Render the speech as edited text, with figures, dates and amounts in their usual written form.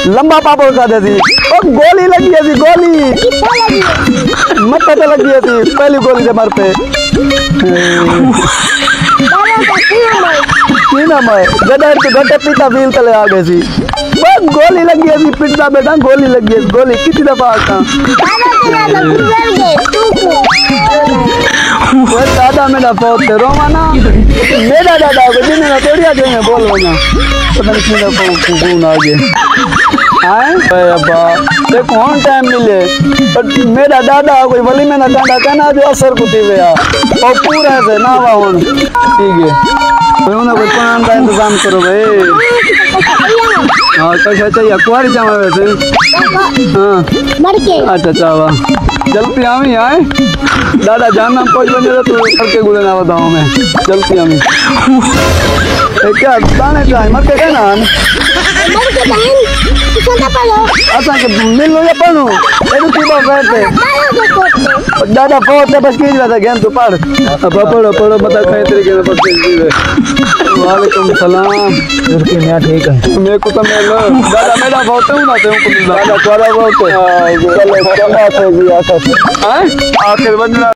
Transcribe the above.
लंबा पापड़ खा दी गोली लगी है गोली मत तो लगी है पहली गोली से मर पे गड्ढे पीता फील तले आ गए सी बस गोली लगी है पिटना बेटा गोली लगी है गोली कितनी दफा आता दादा मेरा बहुत रोमा ना मेरा दादा जिन्हें तोड़िया देंगे बोलो ना पता नहीं क्यों कौन आ गए आए अब्बा देखो कौन टाइम मिले पर मेरा दादा कोई वली में ना डांडा कहना जो असर कुती गया और पूरा से ना वाहन ठीक है उन्होंने कोई पान का इंतजाम करो भाई हाँ कैसा चाहिए कुआरी चावा वैसे हाँ अच्छा चावा जल्दी आमी आए दादा जानना पहुंच बने तो करके गुले ना बताऊं मैं जल्दी आमी क्या दाने चाहे मर के कहना अच्छा के मिल लो या पढ़ो एनु की बात करते दादा बहुत है बस कीज था ज्ञान तू पढ़ अब पढ़ो पढ़ो बता कई तरीके से बस कीज वालेकुम सलाम लड़की मैं ठीक है मेरे को तो मैं लो दादा मेरा बहुत हूं ना ते दादा तुम्हारा बहुत है चलो क्या बात है जी आखिर बंदा